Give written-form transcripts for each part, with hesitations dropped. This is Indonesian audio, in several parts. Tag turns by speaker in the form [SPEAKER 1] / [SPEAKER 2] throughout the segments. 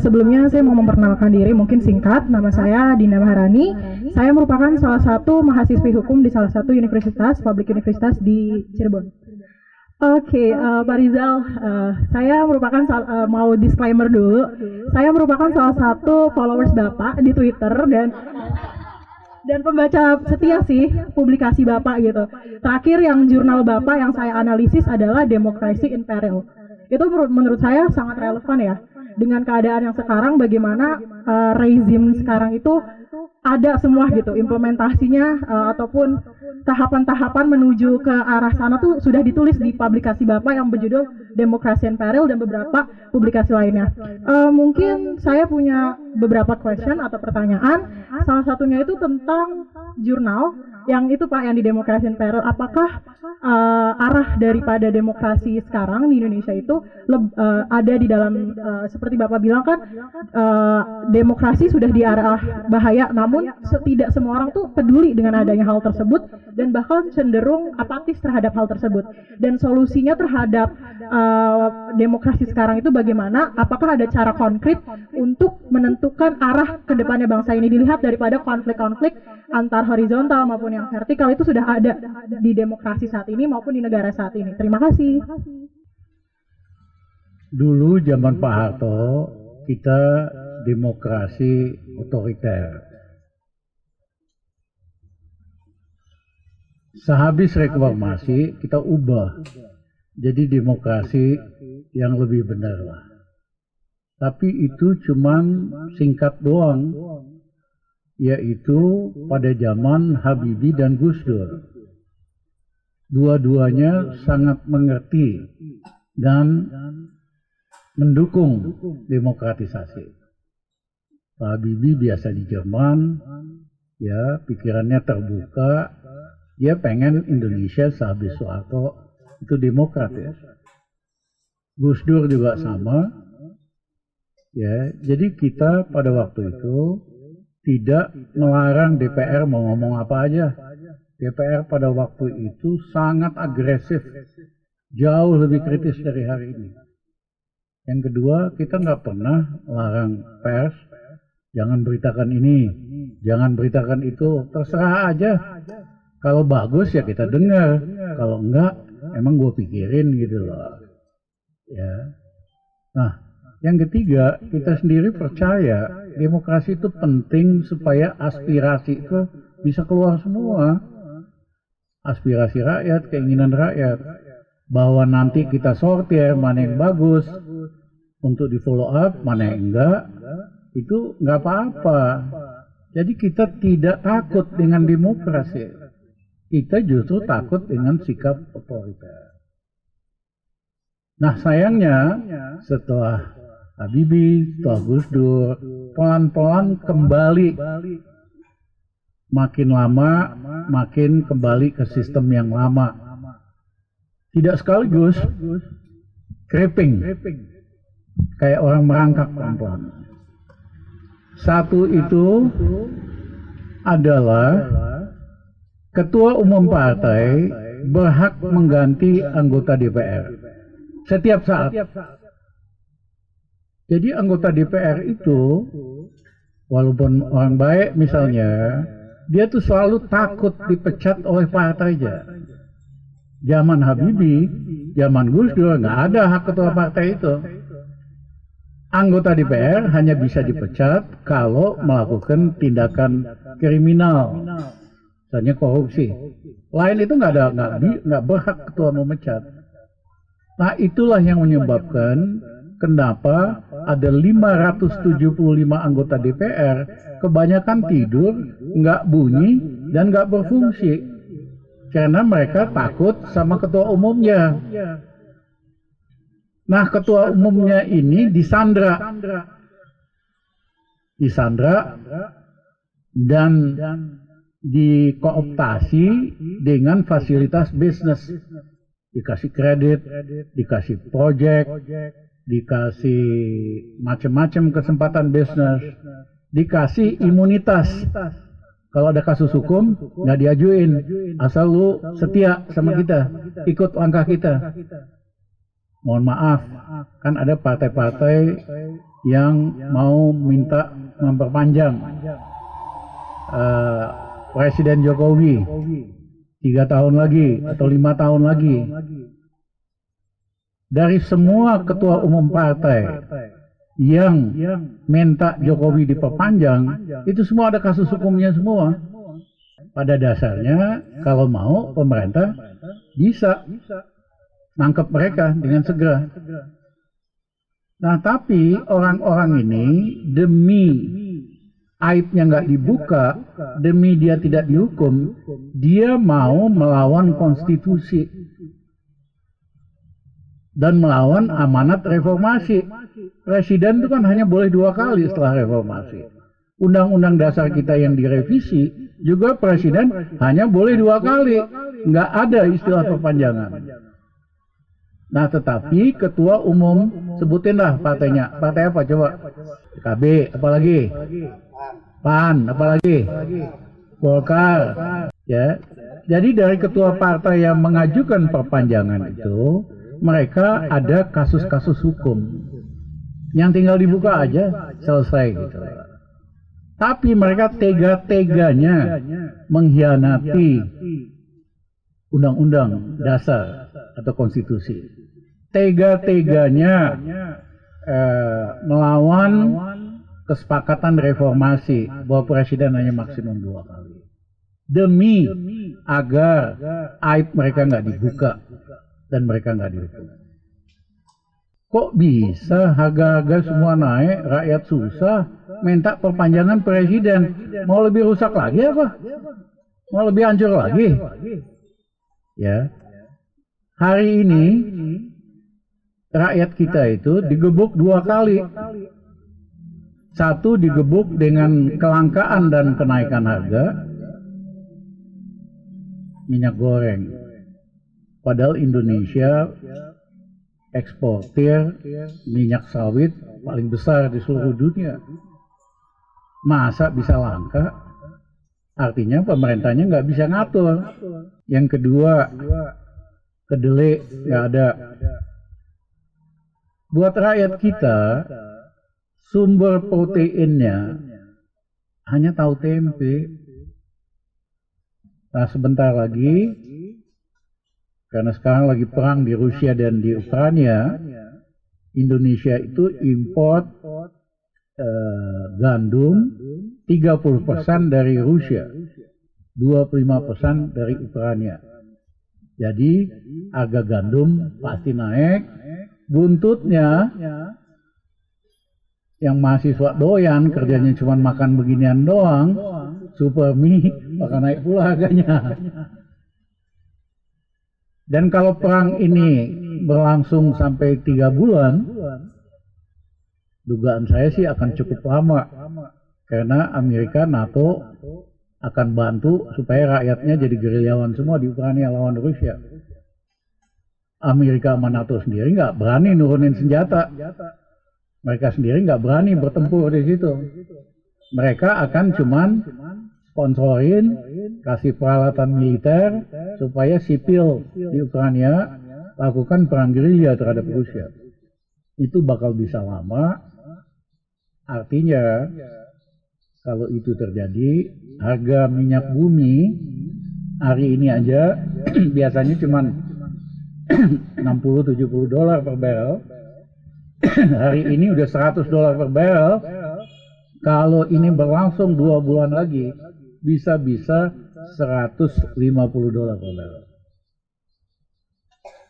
[SPEAKER 1] Sebelumnya saya mau memperkenalkan diri, mungkin singkat. Nama saya Dinda Maharani. Saya merupakan salah satu mahasiswi hukum di salah satu universitas, public universitas di Cirebon. Oke, Pak Rizal, saya merupakan mau disclaimer dulu. Saya merupakan salah satu followers Bapak di Twitter dan pembaca setia sih publikasi Bapak gitu. Terakhir yang jurnal Bapak yang saya analisis adalah Democracy in Peril. Itu menurut saya sangat relevan ya dengan keadaan yang sekarang, bagaimana rezim sekarang itu ada semua gitu implementasinya, ataupun tahapan-tahapan menuju ke arah sana tuh sudah ditulis di publikasi Bapak yang berjudul Democracy in Peril dan beberapa publikasi lainnya. Mungkin saya punya beberapa question atau pertanyaan. Salah satunya itu tentang jurnal yang itu Pak, yang di Democracy in Peril. Apakah arah daripada demokrasi sekarang di Indonesia itu ada di dalam seperti Bapak bilang kan, demokrasi sudah di arah bahaya, namun tidak semua orang tuh peduli dengan adanya hal tersebut dan bahkan cenderung apatis terhadap hal tersebut. Dan solusinya terhadap demokrasi sekarang itu bagaimana? Apakah ada cara konkret untuk menentukan arah ke depannya bangsa ini, dilihat daripada konflik-konflik antar horizontal maupun yang vertikal itu sudah ada di demokrasi saat ini maupun di negara saat ini. Terima kasih.
[SPEAKER 2] Dulu zaman Pak Harto kita demokrasi otoriter. Sehabis reformasi kita ubah jadi demokrasi yang lebih benar lah. Tapi itu cuman singkat doang, yaitu pada zaman Habibie dan Gus Dur. Dua-duanya sangat mengerti dan mendukung demokratisasi. Pak Habibie biasa di Jerman, ya pikirannya terbuka, dia pengen Indonesia sehabis Soeharto itu demokratis. Gus Dur juga sama, ya. Jadi kita pada waktu itu tidak melarang DPR mau ngomong apa aja. DPR pada waktu itu sangat agresif, jauh lebih kritis dari hari ini. Yang kedua, kita nggak pernah larang pers, jangan beritakan ini, jangan beritakan itu, terserah aja. Kalau bagus ya kita dengar, kalau enggak, emang gue pikirin gitu loh. Ya. Nah, yang ketiga, kita sendiri percaya demokrasi itu penting supaya aspirasi itu bisa keluar semua. Aspirasi rakyat, keinginan rakyat. Bahwa nanti kita sortir mana yang bagus untuk di follow up, mana yang enggak, itu nggak apa-apa. Jadi kita tidak takut dengan demokrasi, kita justru takut dengan sikap otoriter. Nah sayangnya setelah Habibie, setelah Gus Dur, pelan-pelan kembali, makin lama makin kembali ke sistem yang lama. Tidak sekaligus, creeping, kayak orang merangkak pelan-pelan. Satu itu adalah ketua umum partai berhak mengganti anggota DPR setiap saat. Jadi anggota DPR itu, walaupun orang baik misalnya, dia tuh selalu takut dipecat oleh partainya. Zaman Habibie, zaman Gus Dur nggak ada hak ketua partai itu. Anggota DPR hanya bisa dipecat kalau melakukan tindakan kriminal, misalnya korupsi. Lain itu nggak berhak ketua memecat. Nah itulah yang menyebabkan kenapa ada 575 anggota DPR kebanyakan tidur, nggak bunyi dan nggak berfungsi. Karena mereka takut sama ketua umumnya. Nah, ketua umumnya ini disandra dan dikooptasi dengan fasilitas bisnis. Dikasih kredit, dikasih proyek, dikasih macam-macam kesempatan bisnis, dikasih imunitas. Kalau ada kasus hukum, nggak diajuin, asal lu setia sama kita, ikut langkah kita. Mohon maaf, kan ada partai-partai yang mau minta memperpanjang Presiden Jokowi 3 tahun lagi atau 5 tahun lagi. Dari semua ketua umum partai yang minta Jokowi diperpanjang, itu semua ada kasus hukumnya semua. Pada dasarnya, kalau mau pemerintah bisa nangkep mereka dengan segera. Nah, tapi orang-orang ini demi aibnya nggak dibuka, demi dia tidak dihukum, dia mau melawan konstitusi dan melawan amanat reformasi. Presiden itu kan hanya boleh 2 kali setelah reformasi. Undang-undang dasar kita yang direvisi juga presiden hanya boleh 2 kali, nggak ada istilah perpanjangan. Nah, tetapi ketua umum, sebutinlah partainya. Partai apa coba? PKB, apalagi? PAN, apalagi? Golkar. Ya. Jadi dari ketua partai yang mengajukan perpanjangan itu, mereka ada kasus-kasus hukum. Yang tinggal dibuka aja, selesai gitu. Tapi mereka tega-teganya mengkhianati undang-undang dasar atau konstitusi. Tega-teganya melawan kesepakatan reformasi bahwa presiden hanya maksimum 2 kali. Demi agar aib mereka nggak dibuka dan mereka nggak dihukum. Kok bisa harga-harga semua naik, rakyat susah, minta perpanjangan presiden? Mau lebih rusak lagi apa? Mau lebih hancur lagi? Ya. Hari ini rakyat kita itu digebuk 2 kali. Satu digebuk dengan kelangkaan dan kenaikan harga minyak goreng. Padahal Indonesia eksportir minyak sawit paling besar di seluruh dunia. Masa bisa langka? Artinya pemerintahnya nggak bisa ngatur. Yang kedua, kedelai nggak ada. Buat rakyat kita, sumber proteinnya hanya tahu tempe. Nah, sebentar lagi, karena sekarang lagi perang di Rusia dan di Ukraina, Indonesia itu import gandum 30% dari Rusia, 25% dari Ukraina. Jadi harga gandum pasti naik. Buntutnya yang mahasiswa doyan kerjanya cuma makan beginian doang, super mie, maka naik pula harganya. Dan kalau perang ini berlangsung sampai 3 bulan, dugaan saya sih akan cukup lama. Karena Amerika, NATO akan bantu supaya rakyatnya jadi gerilyawan semua di Ukraina lawan Rusia. Amerika sama NATO sendiri nggak berani nurunin senjata. Mereka sendiri nggak berani bertempur di situ. Mereka akan cuman sponsorin, kasih peralatan militer supaya sipil di Ukraina lakukan perang gerilya terhadap Rusia. Itu bakal bisa lama. Artinya kalau itu terjadi, harga minyak bumi hari ini aja biasanya cuman $60-70 per barrel. Hari ini udah $100 per barrel. Kalau ini berlangsung 2 bulan lagi, bisa-bisa $150 per barrel.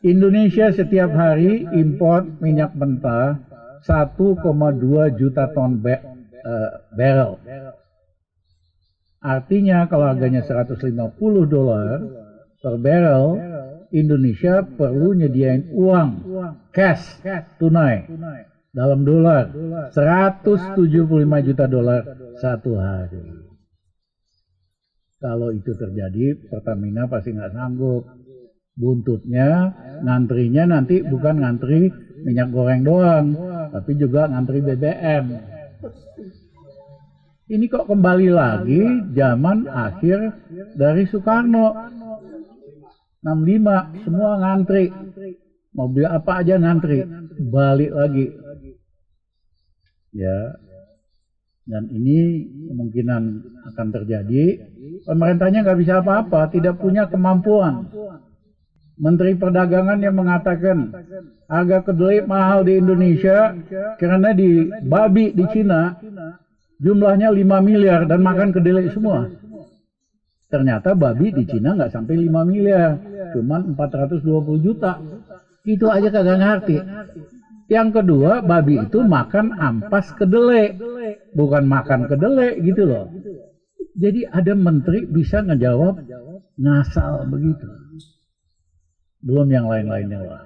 [SPEAKER 2] Indonesia setiap hari import minyak mentah 1,2 juta ton barrel. Artinya kalau harganya $150 per barrel, Indonesia perlu nyediain uang cash tunai dalam dolar $175 juta satu hari. Kalau itu terjadi, Pertamina pasti nggak sanggup. Buntutnya, ngantrinya nanti bukan ngantri minyak goreng doang, tapi juga ngantri BBM. Ini kok kembali lagi zaman akhir dari Soekarno. 65 semua ngantri mau beli apa aja ngantri, balik lagi. Ya, dan ini kemungkinan akan terjadi. Pemerintahnya nggak bisa apa-apa, tidak punya kemampuan. Menteri Perdagangan yang mengatakan harga kedelai mahal di Indonesia karena di babi di Cina jumlahnya 5 miliar dan makan kedelai semua. Ternyata babi di Cina nggak sampai 5 miliar, cuman 420 juta. Itu aja kagak ngerti. Yang kedua, babi itu makan ampas kedelai, bukan makan kedelai gitu loh. Jadi ada menteri bisa ngejawab ngasal begitu. Belum yang lain-lainnya lah.